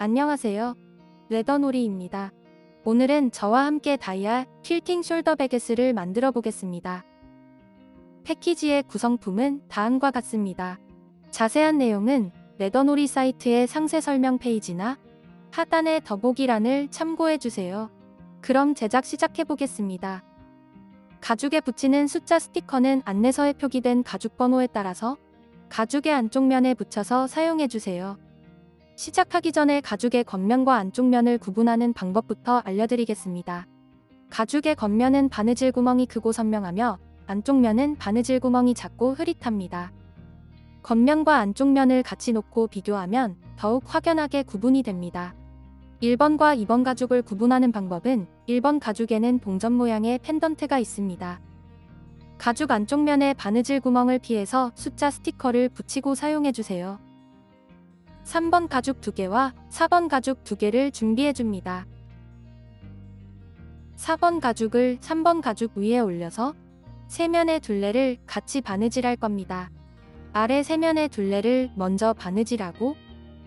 안녕하세요. 레더놀이입니다. 오늘은 저와 함께 다이아 퀼팅 숄더 베개스를 만들어 보겠습니다. 패키지의 구성품은 다음과 같습니다. 자세한 내용은 레더놀이 사이트의 상세 설명 페이지나 하단의 더보기란을 참고해 주세요. 그럼 제작 시작해 보겠습니다. 가죽에 붙이는 숫자 스티커는 안내서에 표기된 가죽 번호에 따라서 가죽의 안쪽 면에 붙여서 사용해 주세요. 시작하기 전에 가죽의 겉면과 안쪽 면을 구분하는 방법부터 알려드리겠습니다. 가죽의 겉면은 바느질 구멍이 크고 선명하며 안쪽 면은 바느질 구멍이 작고 흐릿합니다. 겉면과 안쪽 면을 같이 놓고 비교하면 더욱 확연하게 구분이 됩니다. 1번과 2번 가죽을 구분하는 방법은 1번 가죽에는 동전 모양의 펜던트가 있습니다. 가죽 안쪽 면에 바느질 구멍을 피해서 숫자 스티커를 붙이고 사용해주세요. 3번 가죽 2개와 4번 가죽 2개를 준비해줍니다. 4번 가죽을 3번 가죽 위에 올려서 세면의 둘레를 같이 바느질할 겁니다. 아래 세면의 둘레를 먼저 바느질하고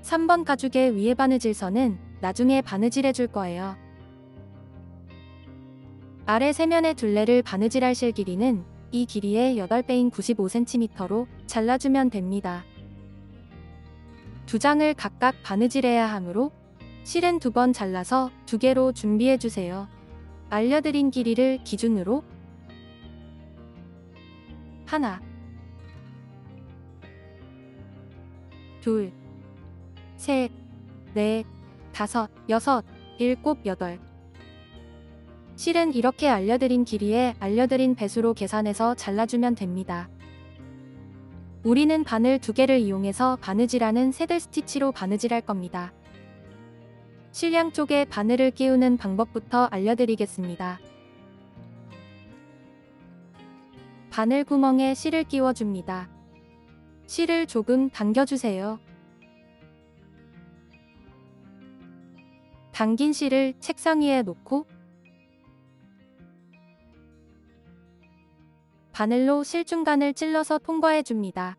3번 가죽의 위에 바느질선은 나중에 바느질해 줄 거예요. 아래 세면의 둘레를 바느질할 실 길이는 이 길이의 8배인 95cm로 잘라주면 됩니다. 두 장을 각각 바느질해야 하므로 실은 2번 잘라서 2개로 준비해주세요. 알려드린 길이를 기준으로 하나, 둘, 셋, 넷, 다섯, 여섯, 일곱, 여덟. 실은 이렇게 알려드린 길이에 알려드린 배수로 계산해서 잘라주면 됩니다. 우리는 바늘 2개를 이용해서 바느질하는 새들 스티치로 바느질할 겁니다. 실 양쪽에 바늘을 끼우는 방법부터 알려드리겠습니다. 바늘 구멍에 실을 끼워줍니다. 실을 조금 당겨주세요. 당긴 실을 책상 위에 놓고 바늘로 실 중간을 찔러서 통과해줍니다.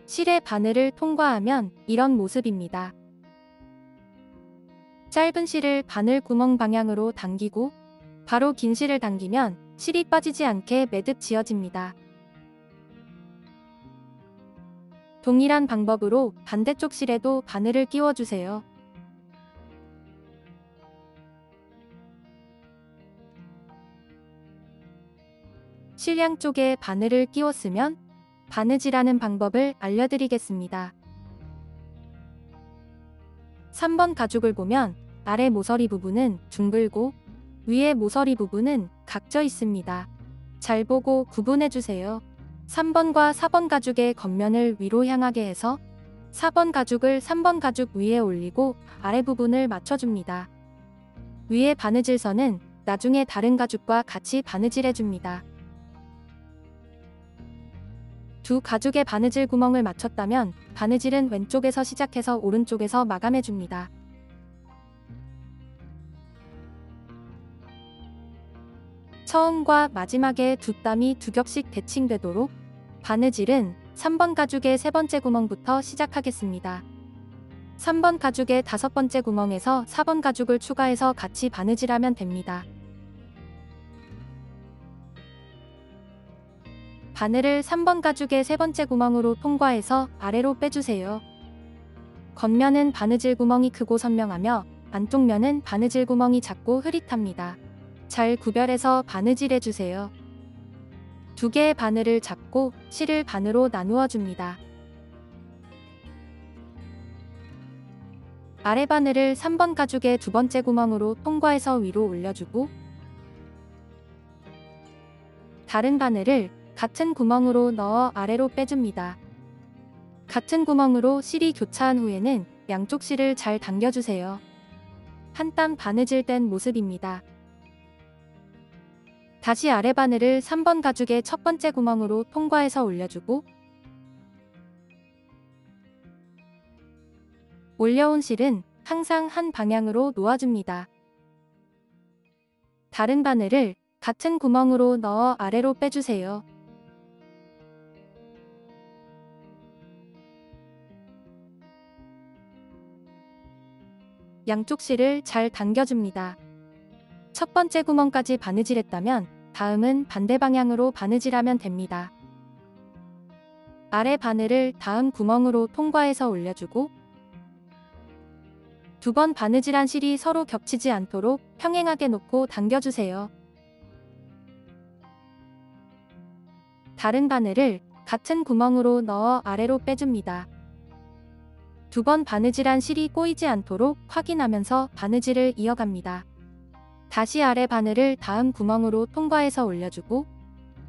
실의 바늘을 통과하면 이런 모습입니다. 짧은 실을 바늘 구멍 방향으로 당기고 바로 긴 실을 당기면 실이 빠지지 않게 매듭 지어집니다. 동일한 방법으로 반대쪽 실에도 바늘을 끼워주세요. 실 양쪽에 바늘을 끼웠으면 바느질하는 방법을 알려드리겠습니다. 3번 가죽을 보면 아래 모서리 부분은 둥글고 위에 모서리 부분은 각져 있습니다. 잘 보고 구분해주세요. 3번과 4번 가죽의 겉면을 위로 향하게 해서 4번 가죽을 3번 가죽 위에 올리고 아래 부분을 맞춰줍니다. 위에 바느질선은 나중에 다른 가죽과 같이 바느질해줍니다. 두 가죽의 바느질 구멍을 맞췄다면 바느질은 왼쪽에서 시작해서 오른쪽에서 마감해줍니다. 처음과 마지막에 두 땀이 두 겹씩 대칭되도록 바느질은 3번 가죽의 3번째 구멍부터 시작하겠습니다. 3번 가죽의 5번째 구멍에서 4번 가죽을 추가해서 같이 바느질하면 됩니다. 바늘을 3번 가죽의 3번째 구멍으로 통과해서 아래로 빼주세요. 겉면은 바느질 구멍이 크고 선명하며 안쪽 면은 바느질 구멍이 작고 흐릿합니다. 잘 구별해서 바느질해주세요. 2개의 바늘을 잡고 실을 반으로 나누어 줍니다. 아래 바늘을 3번 가죽의 2번째 구멍으로 통과해서 위로 올려주고 다른 바늘을 같은 구멍으로 넣어 아래로 빼줍니다. 같은 구멍으로 실이 교차한 후에는 양쪽 실을 잘 당겨주세요. 한 땀 바느질 된 모습입니다. 다시 아래 바늘을 3번 가죽의 첫 번째 구멍으로 통과해서 올려주고 올려온 실은 항상 한 방향으로 놓아줍니다. 다른 바늘을 같은 구멍으로 넣어 아래로 빼주세요. 양쪽 실을 잘 당겨줍니다. 첫 번째 구멍까지 바느질했다면 다음은 반대 방향으로 바느질하면 됩니다. 아래 바늘을 다음 구멍으로 통과해서 올려주고 두 번 바느질한 실이 서로 겹치지 않도록 평행하게 놓고 당겨주세요. 다른 바늘을 같은 구멍으로 넣어 아래로 빼줍니다. 두 번 바느질한 실이 꼬이지 않도록 확인하면서 바느질을 이어갑니다. 다시 아래 바늘을 다음 구멍으로 통과해서 올려주고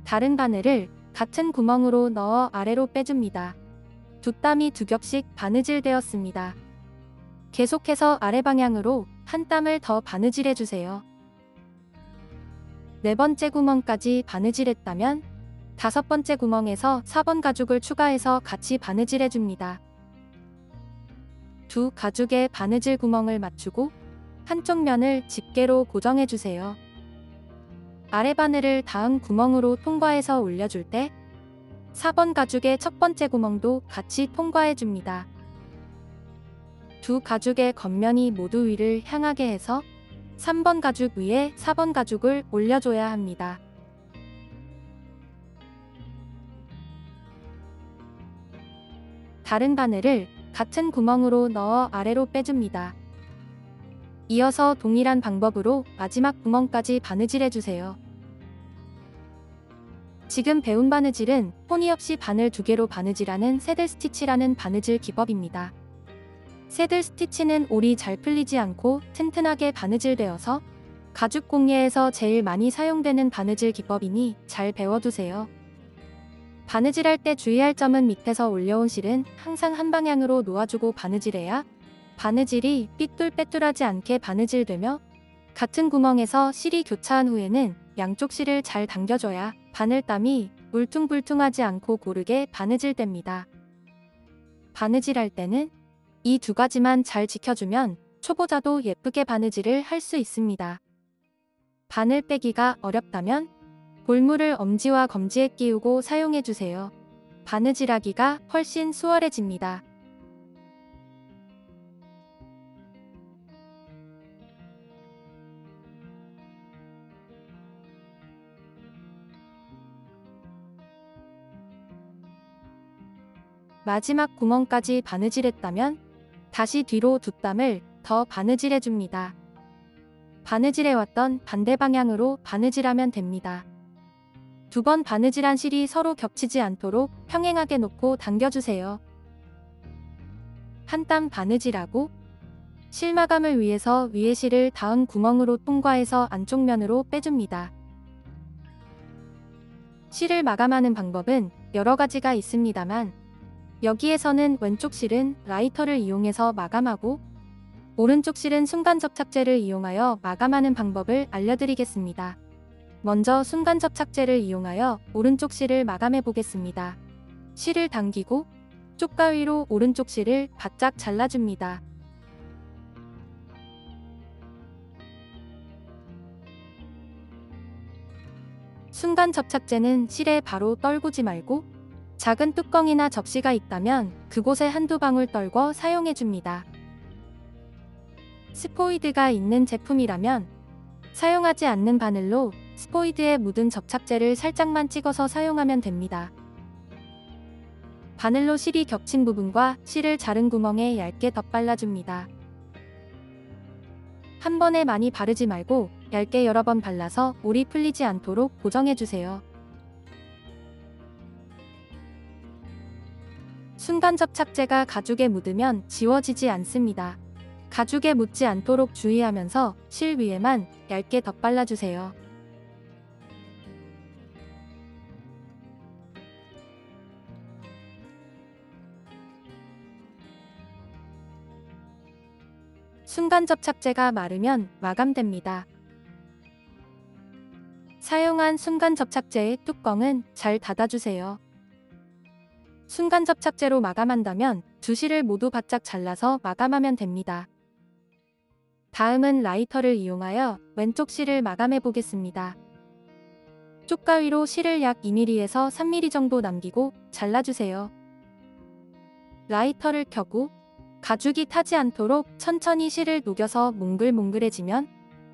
다른 바늘을 같은 구멍으로 넣어 아래로 빼줍니다. 두 땀이 두 겹씩 바느질 되었습니다. 계속해서 아래 방향으로 한 땀을 더 바느질해 주세요. 네 번째 구멍까지 바느질했다면 다섯 번째 구멍에서 4번 가죽을 추가해서 같이 바느질해 줍니다. 두 가죽의 바느질 구멍을 맞추고 한쪽 면을 집게로 고정해 주세요. 아래 바늘을 다음 구멍으로 통과해서 올려줄 때 4번 가죽의 첫 번째 구멍도 같이 통과해 줍니다. 두 가죽의 겉면이 모두 위를 향하게 해서 3번 가죽 위에 4번 가죽을 올려줘야 합니다. 다른 바늘을 같은 구멍으로 넣어 아래로 빼줍니다. 이어서 동일한 방법으로 마지막 구멍까지 바느질해주세요. 지금 배운 바느질은 포니 없이 바늘 2개로 바느질하는 새들 스티치라는 바느질 기법입니다. 새들 스티치는 올이 잘 풀리지 않고 튼튼하게 바느질되어서 가죽 공예에서 제일 많이 사용되는 바느질 기법이니 잘 배워두세요. 바느질할 때 주의할 점은 밑에서 올려온 실은 항상 한 방향으로 놓아주고 바느질해야 바느질이 삐뚤빼뚤하지 않게 바느질되며 같은 구멍에서 실이 교차한 후에는 양쪽 실을 잘 당겨줘야 바늘땀이 울퉁불퉁하지 않고 고르게 바느질됩니다. 바느질할 때는 이 두 가지만 잘 지켜주면 초보자도 예쁘게 바느질을 할 수 있습니다. 바늘 빼기가 어렵다면 볼물을 엄지와 검지에 끼우고 사용해주세요. 바느질하기가 훨씬 수월해집니다. 마지막 구멍까지 바느질했다면 다시 뒤로 두 땀을 더 바느질해줍니다. 바느질해왔던 반대 방향으로 바느질하면 됩니다. 두 번 바느질한 실이 서로 겹치지 않도록 평행하게 놓고 당겨주세요. 한 땀 바느질하고 실 마감을 위해서 위에 실을 다음 구멍으로 통과해서 안쪽 면으로 빼줍니다. 실을 마감하는 방법은 여러 가지가 있습니다만 여기에서는 왼쪽 실은 라이터를 이용해서 마감하고 오른쪽 실은 순간 접착제를 이용하여 마감하는 방법을 알려드리겠습니다. 먼저 순간 접착제를 이용하여 오른쪽 실을 마감해 보겠습니다. 실을 당기고 쪽가위로 오른쪽 실을 바짝 잘라줍니다. 순간 접착제는 실에 바로 떨구지 말고 작은 뚜껑이나 접시가 있다면 그곳에 한두 방울 떨궈 사용해줍니다. 스포이드가 있는 제품이라면 사용하지 않는 바늘로 스포이드에 묻은 접착제를 살짝만 찍어서 사용하면 됩니다. 바늘로 실이 겹친 부분과 실을 자른 구멍에 얇게 덧발라줍니다. 한 번에 많이 바르지 말고 얇게 여러 번 발라서 올이 풀리지 않도록 고정해주세요. 순간 접착제가 가죽에 묻으면 지워지지 않습니다. 가죽에 묻지 않도록 주의하면서 실 위에만 얇게 덧발라주세요. 순간 접착제가 마르면 마감됩니다. 사용한 순간 접착제의 뚜껑은 잘 닫아주세요. 순간 접착제로 마감한다면 두 실을 모두 바짝 잘라서 마감하면 됩니다. 다음은 라이터를 이용하여 왼쪽 실을 마감해 보겠습니다. 쪽가위로 실을 약 2mm에서 3mm 정도 남기고 잘라주세요. 라이터를 켜고 가죽이 타지 않도록 천천히 실을 녹여서 몽글몽글해지면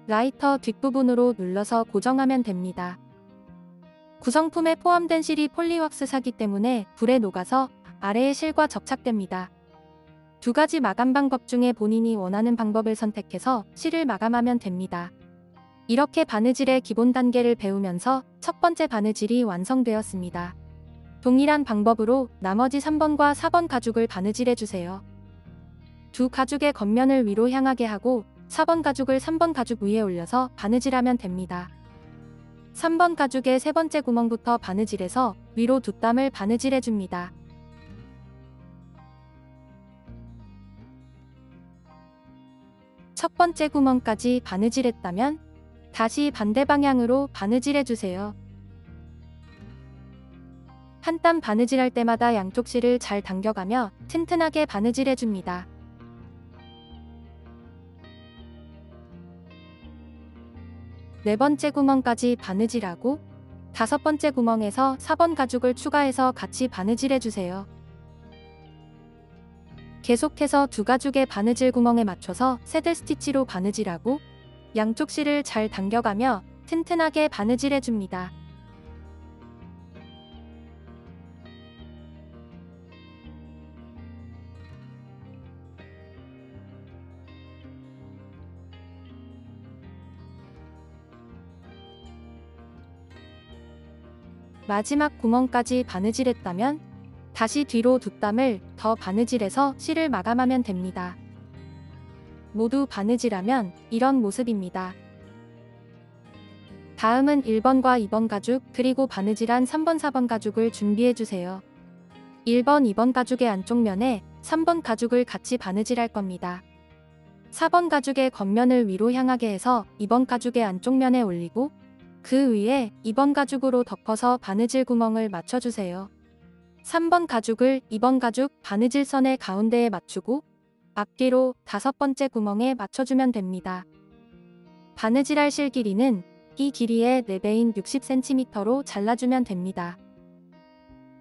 라이터 뒷부분으로 눌러서 고정하면 됩니다. 구성품에 포함된 실이 폴리왁스사기 때문에 불에 녹아서 아래의 실과 접착됩니다. 두 가지 마감 방법 중에 본인이 원하는 방법을 선택해서 실을 마감하면 됩니다. 이렇게 바느질의 기본 단계를 배우면서 첫 번째 바느질이 완성되었습니다. 동일한 방법으로 나머지 3번과 4번 가죽을 바느질해주세요. 두 가죽의 겉면을 위로 향하게 하고 4번 가죽을 3번 가죽 위에 올려서 바느질하면 됩니다. 3번 가죽의 세 번째 구멍부터 바느질해서 위로 두 땀을 바느질해줍니다. 첫 번째 구멍까지 바느질했다면 다시 반대 방향으로 바느질해주세요. 한 땀 바느질할 때마다 양쪽 실을 잘 당겨가며 튼튼하게 바느질해줍니다. 네 번째 구멍까지 바느질하고 다섯 번째 구멍에서 4번 가죽을 추가해서 같이 바느질해주세요. 계속해서 두 가죽의 바느질 구멍에 맞춰서 새들 스티치로 바느질하고 양쪽 실을 잘 당겨가며 튼튼하게 바느질해줍니다. 마지막 구멍까지 바느질했다면 다시 뒤로 두 땀을 더 바느질해서 실을 마감하면 됩니다. 모두 바느질하면 이런 모습입니다. 다음은 1번과 2번 가죽 그리고 바느질한 3번, 4번 가죽을 준비해주세요. 1번, 2번 가죽의 안쪽 면에 3번 가죽을 같이 바느질할 겁니다. 4번 가죽의 겉면을 위로 향하게 해서 2번 가죽의 안쪽 면에 올리고 그 위에 2번 가죽으로 덮어서 바느질 구멍을 맞춰주세요. 3번 가죽을 2번 가죽 바느질선의 가운데에 맞추고 앞뒤로 5번째 구멍에 맞춰주면 됩니다. 바느질할 실 길이는 이 길이의 4배인 60cm로 잘라주면 됩니다.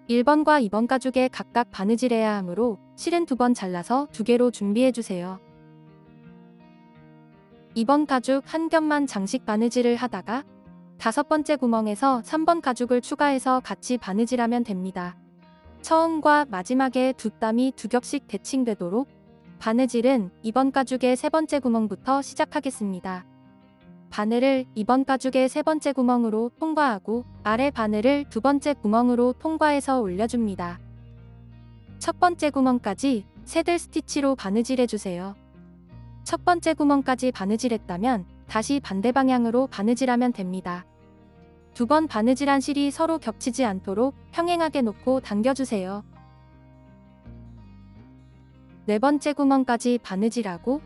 1번과 2번 가죽에 각각 바느질해야 하므로 실은 2번 잘라서 2개로 준비해주세요. 2번 가죽 한 겹만 장식 바느질을 하다가 5번째 구멍에서 3번 가죽을 추가해서 같이 바느질하면 됩니다. 처음과 마지막에 두 땀이 두 겹씩 대칭되도록 바느질은 2번 가죽의 세 번째 구멍부터 시작하겠습니다. 바늘을 2번 가죽의 세 번째 구멍으로 통과하고 아래 바늘을 두 번째 구멍으로 통과해서 올려줍니다. 첫 번째 구멍까지 새들 스티치로 바느질해주세요. 첫 번째 구멍까지 바느질했다면 다시 반대 방향으로 바느질하면 됩니다. 두 번 바느질한 실이 서로 겹치지 않도록 평행하게 놓고 당겨주세요. 네 번째 구멍까지 바느질하고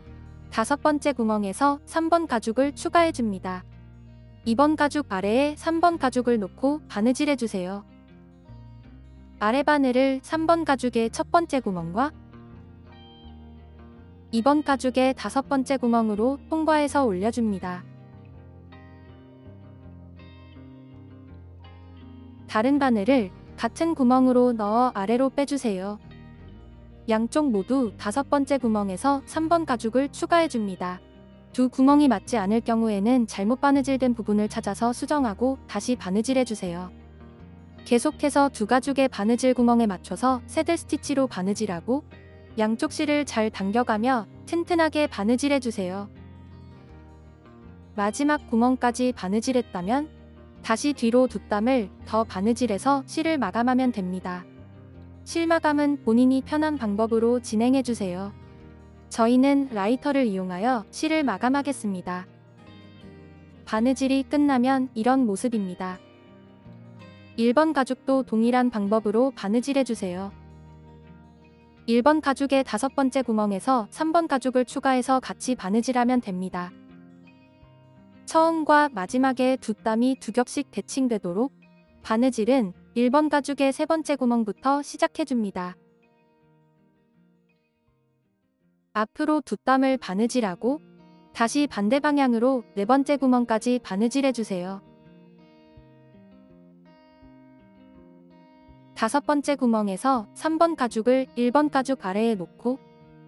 5번째 구멍에서 3번 가죽을 추가해줍니다. 2번 가죽 아래에 3번 가죽을 놓고 바느질해주세요. 아래 바늘을 3번 가죽의 첫 번째 구멍과 2번 가죽의 5번째 구멍으로 통과해서 올려줍니다. 다른 바늘을 같은 구멍으로 넣어 아래로 빼주세요. 양쪽 모두 5번째 구멍에서 3번 가죽을 추가해줍니다. 두 구멍이 맞지 않을 경우에는 잘못 바느질된 부분을 찾아서 수정하고 다시 바느질해주세요. 계속해서 두 가죽의 바느질 구멍에 맞춰서 새들 스티치로 바느질하고 양쪽 실을 잘 당겨가며 튼튼하게 바느질해주세요. 마지막 구멍까지 바느질했다면 다시 뒤로 두 땀을 더 바느질해서 실을 마감하면 됩니다. 실 마감은 본인이 편한 방법으로 진행해주세요. 저희는 라이터를 이용하여 실을 마감하겠습니다. 바느질이 끝나면 이런 모습입니다. 1번 가죽도 동일한 방법으로 바느질해주세요. 1번 가죽의 5번째 구멍에서 3번 가죽을 추가해서 같이 바느질하면 됩니다. 처음과 마지막에 두 땀이 두 겹씩 대칭되도록 바느질은 1번 가죽의 세 번째 구멍부터 시작해줍니다. 앞으로 두 땀을 바느질하고 다시 반대 방향으로 네 번째 구멍까지 바느질해주세요. 5번째 구멍에서 3번 가죽을 1번 가죽 아래에 놓고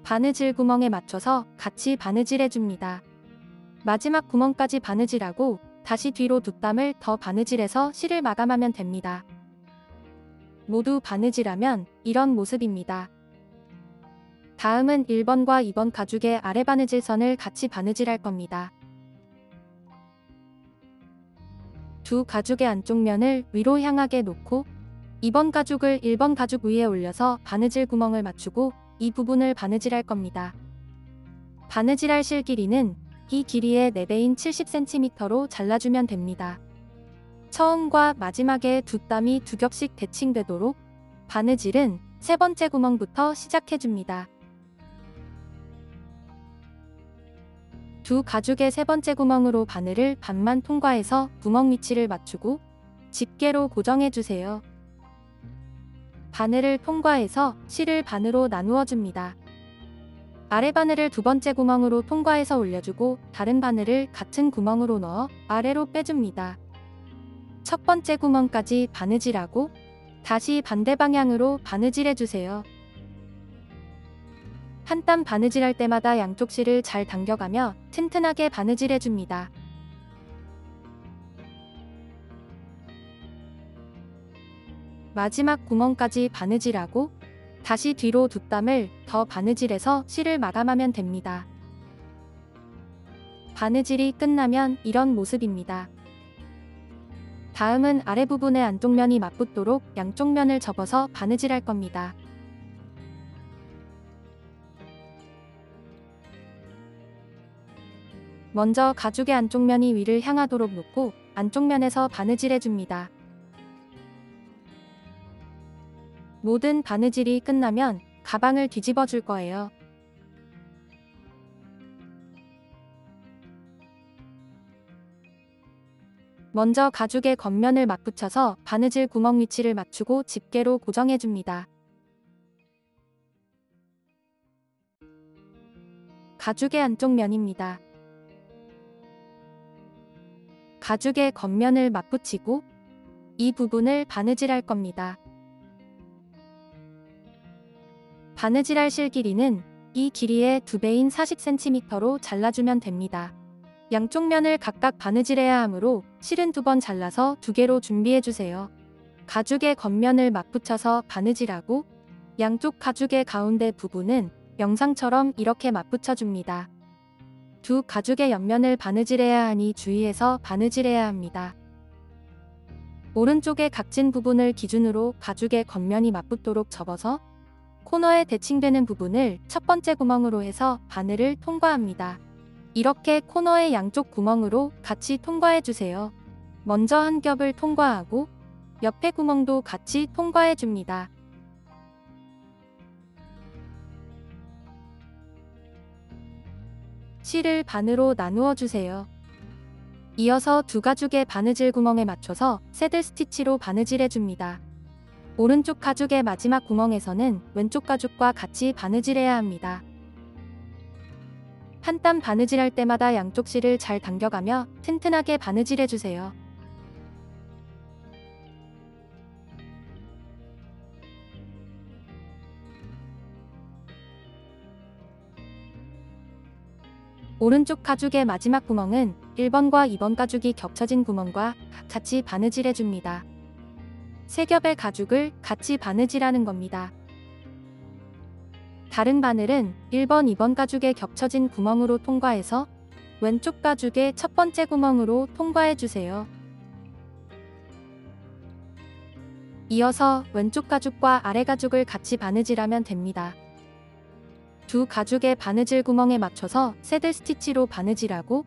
바느질 구멍에 맞춰서 같이 바느질해 줍니다. 마지막 구멍까지 바느질하고 다시 뒤로 뒷담을 더 바느질해서 실을 마감하면 됩니다. 모두 바느질하면 이런 모습입니다. 다음은 1번과 2번 가죽의 아래 바느질선을 같이 바느질할 겁니다. 두 가죽의 안쪽 면을 위로 향하게 놓고 2번 가죽을 1번 가죽 위에 올려서 바느질 구멍을 맞추고 이 부분을 바느질할 겁니다. 바느질할 실 길이는 이 길이의 4배인 70cm로 잘라주면 됩니다. 처음과 마지막에 뒷담이 두 겹씩 대칭되도록 바느질은 세 번째 구멍부터 시작해줍니다. 두 가죽의 세 번째 구멍으로 바늘을 반만 통과해서 구멍 위치를 맞추고 집게로 고정해주세요. 바늘을 통과해서 실을 반으로 나누어 줍니다. 아래 바늘을 두 번째 구멍으로 통과해서 올려주고 다른 바늘을 같은 구멍으로 넣어 아래로 빼줍니다. 첫 번째 구멍까지 바느질하고 다시 반대 방향으로 바느질해주세요. 한 땀 바느질할 때마다 양쪽 실을 잘 당겨가며 튼튼하게 바느질해줍니다. 마지막 구멍까지 바느질하고 다시 뒤로 뒷담을 더 바느질해서 실을 마감하면 됩니다. 바느질이 끝나면 이런 모습입니다. 다음은 아래 부분의 안쪽 면이 맞붙도록 양쪽 면을 접어서 바느질할 겁니다. 먼저 가죽의 안쪽 면이 위를 향하도록 놓고 안쪽 면에서 바느질해줍니다. 모든 바느질이 끝나면 가방을 뒤집어 줄 거예요. 먼저 가죽의 겉면을 맞붙여서 바느질 구멍 위치를 맞추고 집게로 고정해줍니다. 가죽의 안쪽 면입니다. 가죽의 겉면을 맞붙이고 이 부분을 바느질할 겁니다. 바느질할 실 길이는 이 길이의 2배인 40cm로 잘라주면 됩니다. 양쪽 면을 각각 바느질해야 하므로 실은 2번 잘라서 2개로 준비해주세요. 가죽의 겉면을 맞붙여서 바느질하고 양쪽 가죽의 가운데 부분은 영상처럼 이렇게 맞붙여줍니다. 두 가죽의 옆면을 바느질해야 하니 주의해서 바느질해야 합니다. 오른쪽의 각진 부분을 기준으로 가죽의 겉면이 맞붙도록 접어서 코너에 대칭되는 부분을 첫 번째 구멍으로 해서 바늘을 통과합니다. 이렇게 코너의 양쪽 구멍으로 같이 통과해주세요. 먼저 한 겹을 통과하고 옆에 구멍도 같이 통과해줍니다. 실을 반으로 나누어 주세요. 이어서 두 가죽의 바느질 구멍에 맞춰서 새들 스티치로 바느질해줍니다. 오른쪽 가죽의 마지막 구멍에서는 왼쪽 가죽과 같이 바느질해야 합니다. 한 땀 바느질할 때마다 양쪽 실을 잘 당겨가며 튼튼하게 바느질해주세요. 오른쪽 가죽의 마지막 구멍은 1번과 2번 가죽이 겹쳐진 구멍과 같이 바느질해줍니다. 세 겹의 가죽을 같이 바느질하는 겁니다. 다른 바늘은 1번, 2번 가죽에 겹쳐진 구멍으로 통과해서 왼쪽 가죽의 첫 번째 구멍으로 통과해주세요. 이어서 왼쪽 가죽과 아래 가죽을 같이 바느질하면 됩니다. 두 가죽의 바느질 구멍에 맞춰서 새들 스티치로 바느질하고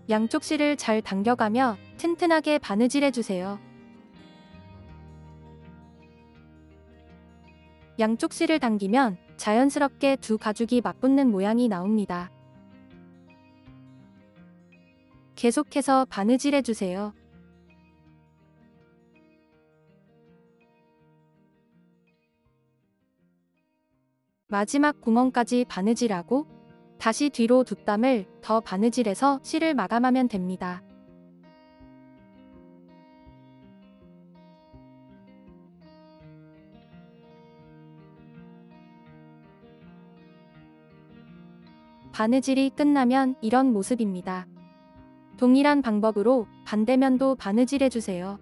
양쪽 실을 잘 당겨가며 튼튼하게 바느질해주세요. 양쪽 실을 당기면 자연스럽게 두 가죽이 맞붙는 모양이 나옵니다. 계속해서 바느질해주세요. 마지막 구멍까지 바느질하고 다시 뒤로 뒷담을 더 바느질해서 실을 마감하면 됩니다. 바느질이 끝나면 이런 모습입니다. 동일한 방법으로 반대면도 바느질해주세요.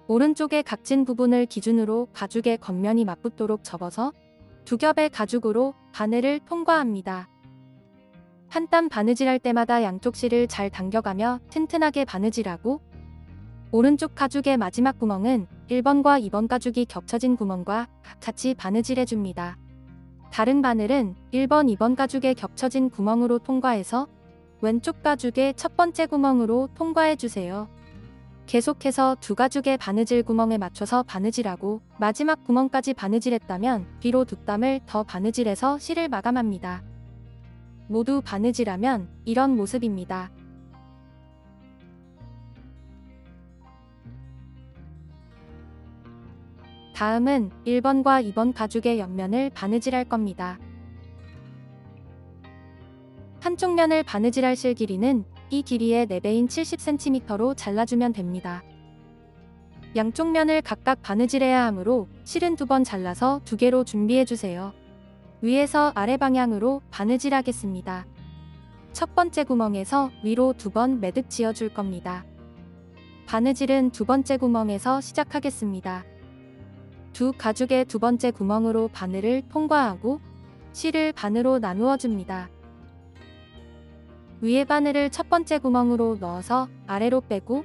오른쪽의 각진 부분을 기준으로 가죽의 겉면이 맞붙도록 접어서 두 겹의 가죽으로 바늘을 통과합니다. 한 땀 바느질할 때마다 양쪽 실을 잘 당겨가며 튼튼하게 바느질하고, 오른쪽 가죽의 마지막 구멍은 1번과 2번 가죽이 겹쳐진 구멍과 같이 바느질해줍니다. 다른 바늘은 1번, 2번 가죽의 겹쳐진 구멍으로 통과해서 왼쪽 가죽의 첫 번째 구멍으로 통과해주세요. 계속해서 두 가죽의 바느질 구멍에 맞춰서 바느질하고 마지막 구멍까지 바느질했다면 뒤로 두 땀을 더 바느질해서 실을 마감합니다. 모두 바느질하면 이런 모습입니다. 다음은 1번과 2번 가죽의 옆면을 바느질할 겁니다. 한쪽 면을 바느질할 실 길이는 이 길이의 4배인 70cm로 잘라주면 됩니다. 양쪽 면을 각각 바느질해야 하므로 실은 2번 잘라서 2개로 준비해주세요. 위에서 아래 방향으로 바느질하겠습니다. 첫 번째 구멍에서 위로 2번 매듭 지어줄 겁니다. 바느질은 두 번째 구멍에서 시작하겠습니다. 두 가죽의 두 번째 구멍으로 바늘을 통과하고 실을 반으로 나누어 줍니다. 위에 바늘을 첫 번째 구멍으로 넣어서 아래로 빼고,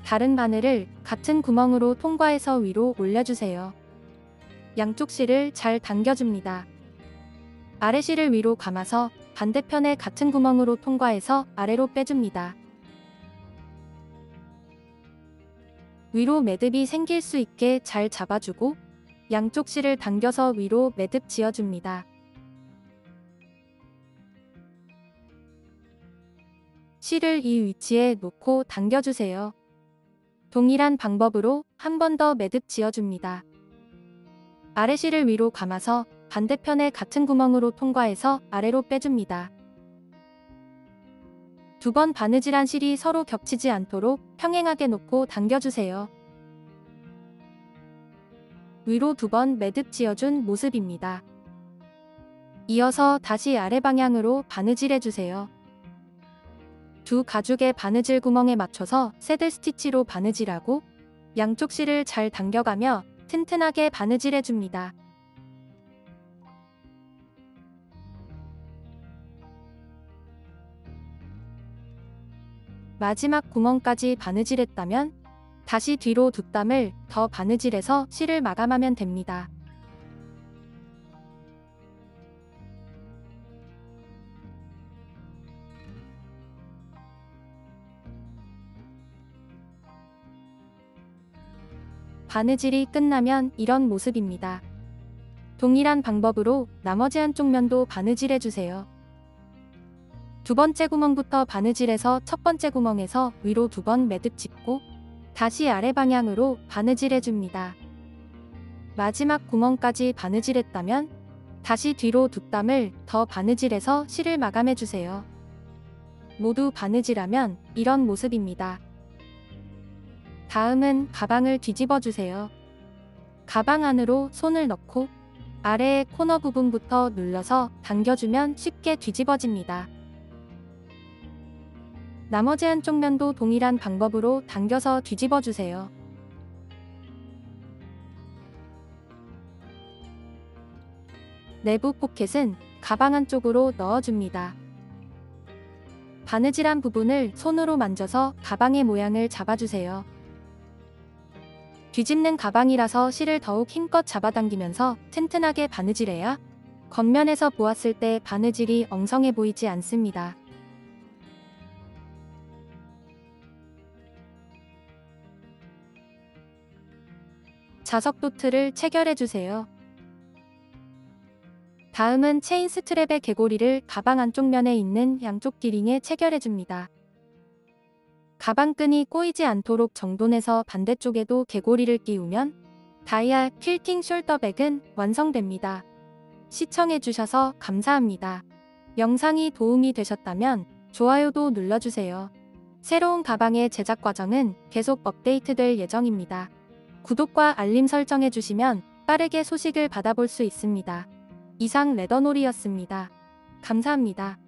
다른 바늘을 같은 구멍으로 통과해서 위로 올려주세요. 양쪽 실을 잘 당겨줍니다. 아래 실을 위로 감아서 반대편에 같은 구멍으로 통과해서 아래로 빼줍니다. 위로 매듭이 생길 수 있게 잘 잡아주고 양쪽 실을 당겨서 위로 매듭 지어줍니다. 실을 이 위치에 놓고 당겨주세요. 동일한 방법으로 한 번 더 매듭 지어줍니다. 아래 실을 위로 감아서 반대편에 같은 구멍으로 통과해서 아래로 빼줍니다. 두 번 바느질한 실이 서로 겹치지 않도록 평행하게 놓고 당겨주세요. 위로 2번 매듭 지어준 모습입니다. 이어서 다시 아래 방향으로 바느질해주세요. 두 가죽의 바느질 구멍에 맞춰서 새들 스티치로 바느질하고 양쪽 실을 잘 당겨가며 튼튼하게 바느질해줍니다. 마지막 구멍까지 바느질했다면 다시 뒤로 두 땀을 더 바느질해서 실을 마감하면 됩니다. 바느질이 끝나면 이런 모습입니다. 동일한 방법으로 나머지 한쪽 면도 바느질해주세요. 두 번째 구멍부터 바느질해서 첫 번째 구멍에서 위로 2번 매듭 짚고 다시 아래 방향으로 바느질해줍니다. 마지막 구멍까지 바느질했다면 다시 뒤로 두 땀을 더 바느질해서 실을 마감해주세요. 모두 바느질하면 이런 모습입니다. 다음은 가방을 뒤집어 주세요. 가방 안으로 손을 넣고 아래의 코너 부분부터 눌러서 당겨주면 쉽게 뒤집어집니다. 나머지 한쪽 면도 동일한 방법으로 당겨서 뒤집어 주세요. 내부 포켓은 가방 안쪽으로 넣어줍니다. 바느질한 부분을 손으로 만져서 가방의 모양을 잡아주세요. 뒤집는 가방이라서 실을 더욱 힘껏 잡아당기면서 튼튼하게 바느질해야 겉면에서 보았을 때 바느질이 엉성해 보이지 않습니다. 자석 도트를 체결해주세요. 다음은 체인 스트랩의 개고리를 가방 안쪽 면에 있는 양쪽 기링에 체결해줍니다. 가방끈이 꼬이지 않도록 정돈해서 반대쪽에도 개고리를 끼우면 다이아 퀼팅 숄더백은 완성됩니다. 시청해주셔서 감사합니다. 영상이 도움이 되셨다면 좋아요도 눌러주세요. 새로운 가방의 제작 과정은 계속 업데이트될 예정입니다. 구독과 알림 설정해주시면 빠르게 소식을 받아볼 수 있습니다. 이상 레더놀이였습니다. 감사합니다.